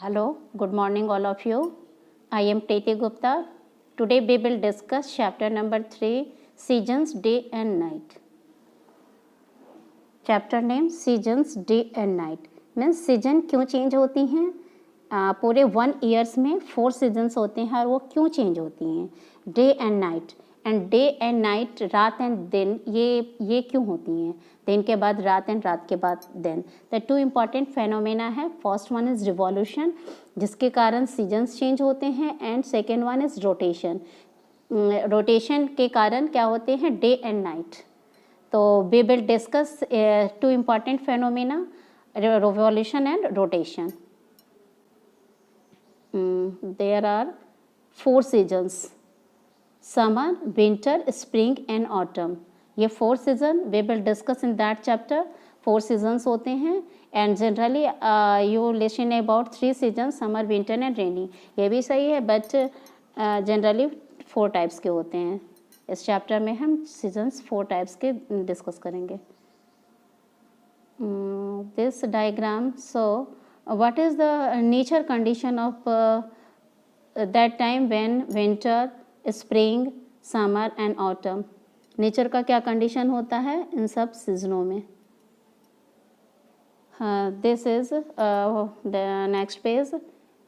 Hello, good morning all of you. I am Preeti Gupta. Today we will discuss chapter number 3, Seasons, Day and Night. Chapter name Seasons, Day and Night. Means season क्यों change होती हैं? पूरे 1 years में 4 seasons होते हैं और वो क्यों चेंज होती हैं? Day and night day and night, रात एंड दिन, ये क्यों होती हैं? दिन के बाद रात एंड रात के बाद दिन. द 2 इम्पॉर्टेंट फेनोमेना है. फर्स्ट वन इज रिवॉल्यूशन, जिसके कारण सीजन्स चेंज होते हैं, and second one is rotation. Rotation के कारण क्या होते हैं? Day and night. तो we will discuss 2 important phenomena, revolution and rotation. There are 4 seasons: summer, winter, spring and autumn. ये 4 season we will discuss in that chapter. 4 seasons होते हैं and generally you listen about 3 seasons: summer, winter and rainy. ये भी सही है but generally 4 types के होते हैं. इस chapter में हम seasons 4 types के discuss करेंगे. This diagram, so what is the nature condition of that time when winter, spring, summer and autumn? Nature का क्या कंडीशन होता है इन सब सीजनों में? This is the next page.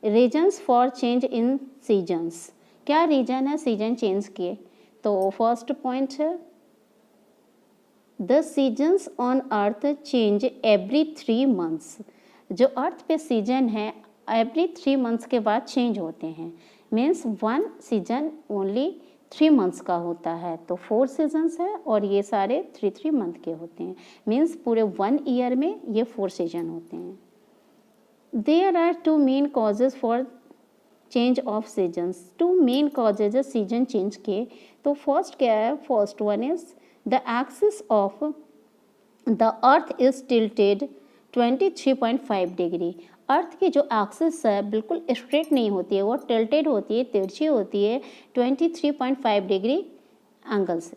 Reasons for change in seasons. क्या reason है season change किए? तो फर्स्ट पॉइंट है the seasons on earth change every 3 months. जो अर्थ पे सीजन है एवरी 3 months के बाद चेंज होते हैं. मीन्स 1 सीजन ओनली 3 months का होता है. तो 4 सीजन्स है और ये सारे 3 month के होते हैं. मीन्स पूरे 1 ईयर में ये 4 सीजन होते हैं. There are 2 main causes for change of seasons. 2 main causes है सीजन चेंज के. तो फर्स्ट क्या है? First one is the axis of the earth is tilted 23.5 degree. Earth की जो एक्सिस है बिल्कुल स्ट्रेट नहीं होती है, वो टिल्टेड होती है, तिरछी होती है 23.5 डिग्री एंगल से.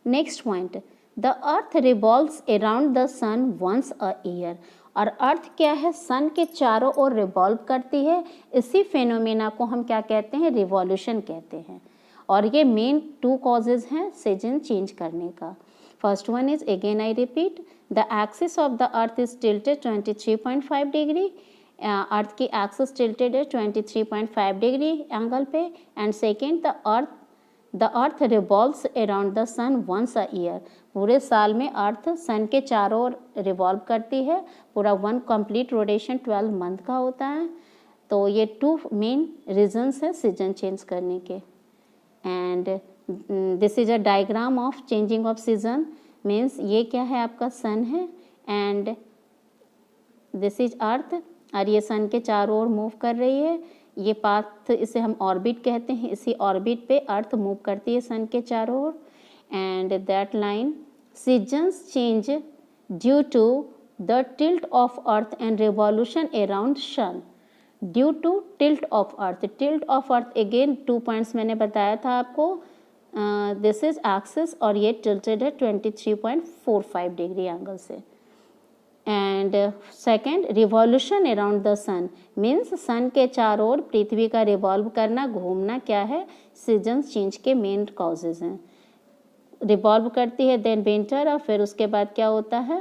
Next point, the earth revolves around the sun once a year. और अर्थ क्या है? सन के चारों ओर रिवॉल्व करती है. इसी फेनोमेना को हम क्या कहते हैं? रिवॉल्यूशन कहते हैं. और ये मेन 2 कॉजेज हैं सीजन चेंज करने का. First one is, again I repeat, the axis of the earth is tilted 23.5 degree. Earth की एक्सिस टिल्टेड है 23.5 डिग्री एंगल पे. And second, the earth revolves around the sun once a year. पूरे साल में अर्थ सन के चारों ओर रिवॉल्व करती है. पूरा 1 कंप्लीट रोटेशन 12 month का होता है. तो ये 2 मेन रीजन्स है सीजन चेंज करने के. And this is a diagram of changing off season. Means ये क्या है? आपका सन है एंड दिस इज अर्थ, और ये सन के चारों ओर मूव कर रही है. ये पाथ, इसे हम ऑर्बिट कहते हैं. इसी ऑर्बिट पे अर्थ मूव करती है सन के चारों ओर. And that line, seasons change due to the tilt of earth and revolution around sun. Due to tilt of earth. Tilt of earth again 2 points मैंने बताया था आपको. दिस इज एक्सिस और ये टिल्टेड है 23.45 डिग्री एंगल से. And second, revolution around the sun. Means sun के चारों ओर पृथ्वी का रिवॉल्व करना, घूमना क्या है? सीजन्स चेंज के मेन कॉजेज हैं. रिवॉल्व करती है, देन विंटर, और फिर उसके बाद क्या होता है?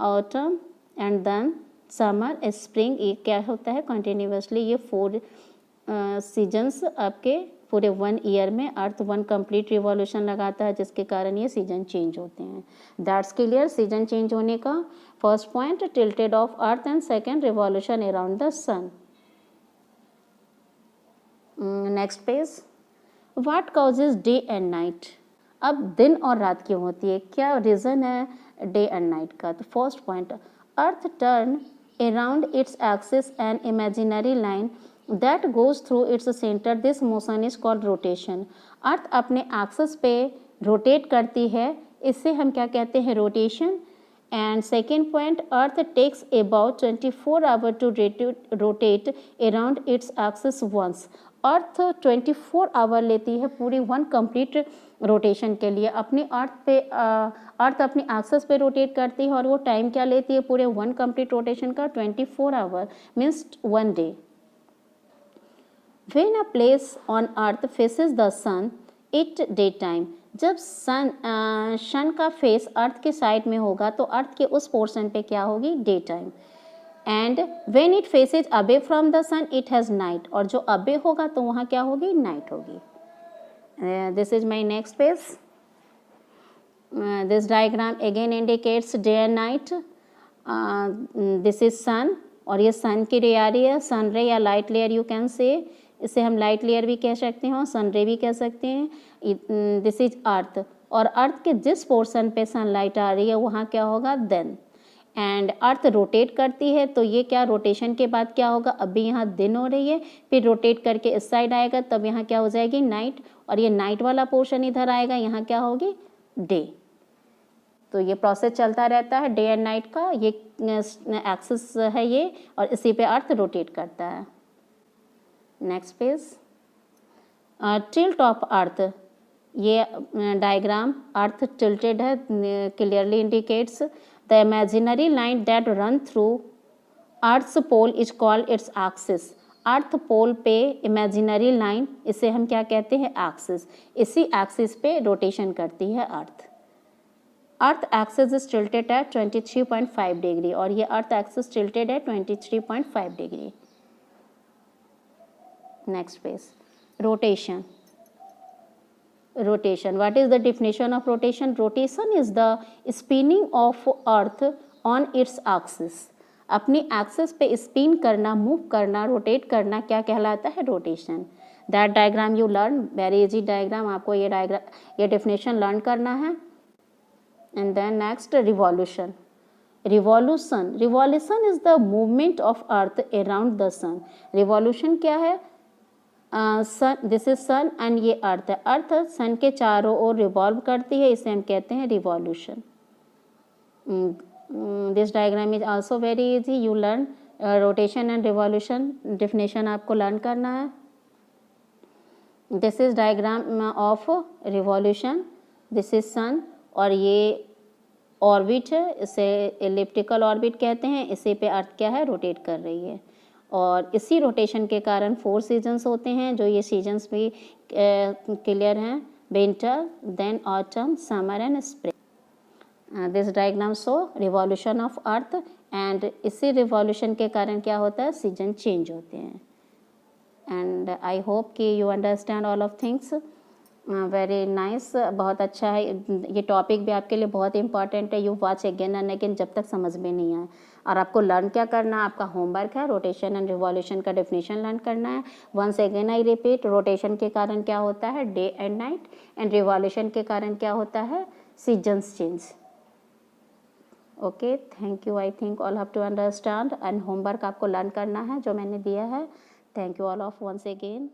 Autumn and then summer, spring. ये क्या होता है? कंटिन्यूसली ये 4 सीजन्स आपके पूरे 1 ईयर में अर्थ 1 कंप्लीट रिवॉल्यूशन लगाता है, जिसके कारण ये सीजन चेंज होते हैं. That's clear. सीजन चेंज होने का first point, tilted of earth, and second, revolution around the sun. Next page, what causes day and night. अब दिन और रात क्यों होती है? क्या रीज़न है डे एंड नाइट का? तो first point, earth turn around its axis an imaginary line that goes through its center. This motion is called rotation. अर्थ अपने एक्सिस पे रोटेट करती है, इससे हम क्या कहते हैं? Rotation. And second point, earth takes about 24 hours to rotate around its axis once. Earth 24 hours लेती है पूरी 1 कंप्लीट रोटेशन के लिए अपनी अर्थ अपनी एक्सिस पे रोटेट करती है और वो टाइम क्या लेती है पूरे 1 कंप्लीट रोटेशन का 24 hour means 1 day. When a place on earth faces the sun it daytime, जब सन का फेस अर्थ के साइड में होगा तो अर्थ के उस पोर्शन पे क्या होगी day time. And when it faces away from the sun it has night, और जो अवे होगा तो वहाँ क्या होगी नाइट होगी। This is my next page. This diagram again indicates day and night. This is sun और ये सन की रे आ रही है, सन रे या light layer you can say, इसे हम लाइट लेयर भी कह सकते हैं और सन रे भी कह सकते हैं। दिस इज अर्थ, और अर्थ के जिस पोर्शन पे सनलाइट आ रही है वहाँ क्या होगा देन। एंड अर्थ रोटेट करती है तो ये क्या रोटेशन के बाद क्या होगा, अभी यहाँ दिन हो रही है फिर रोटेट करके इस साइड आएगा तब यहाँ क्या हो जाएगी नाइट, और ये नाइट वाला पोर्शन इधर आएगा यहाँ क्या होगी डे। तो ये प्रोसेस चलता रहता है डे एंड नाइट का, ये एक्सिस है ये और इसी पे अर्थ रोटेट करता है। Next page. Tilt of earth, ये डायग्राम अर्थ टिल्टेड है, clearly indicates the imaginary line that run through earth's pole is called its axis. Earth pole पे इमेजिनरी लाइन, इसे हम क्या कहते हैं एक्सिस, इसी एक्सिस पे रोटेशन करती है earth. Earth axis is tilted at 23.5 degree, और ये अर्थ एक्सिस टिल्टेड है 23.5 degree. Next page. Rotation. Rotation. What is the definition of rotation? Rotation is the spinning of earth on its axis. अपनी axis पे spin करना, move करना, rotate करना क्या कहलाता है rotation. That diagram you learn, very easy diagram, आपको ये डेफिनेशन लर्न करना है। And then next revolution. Revolution is the movement of earth around the sun. Revolution क्या है, sun, this is sun and ये अर्थ है, अर्थ सन के चारों ओर रिवॉल्व करती है, इसे हम कहते हैं revolution. This diagram is also very easy, you learn rotation and revolution, definition आपको लर्न करना है। This is diagram of revolution, this is sun और ये ऑर्बिट है, इसे एलिप्टिकल ऑर्बिट कहते हैं, इसी पे अर्थ क्या है रोटेट कर रही है। और इसी रोटेशन के कारण 4 सीजन्स होते हैं, जो ये सीजन्स भी क्लियर हैं, winter then autumn summer and spring. This diagram show revolution of earth, and इसी रिवॉल्यूशन के कारण क्या होता है सीजन चेंज होते हैं। एंड आई होप कि you understand all of things, very nice, बहुत अच्छा है ये टॉपिक भी आपके लिए बहुत इंपॉर्टेंट है। You watch again and again जब तक समझ में नहीं आए। और आपको लर्न क्या करना है, आपका होमवर्क है रोटेशन एंड रिवॉल्यूशन का डेफिनेशन लर्न करना है। Once again I repeat, rotation के कारण क्या होता है day and night, and revolution के कारण क्या होता है seasons change. Okay, thank you, I think all have to understand, and homework आपको लर्न करना है जो मैंने दिया है। Thank you all of once again.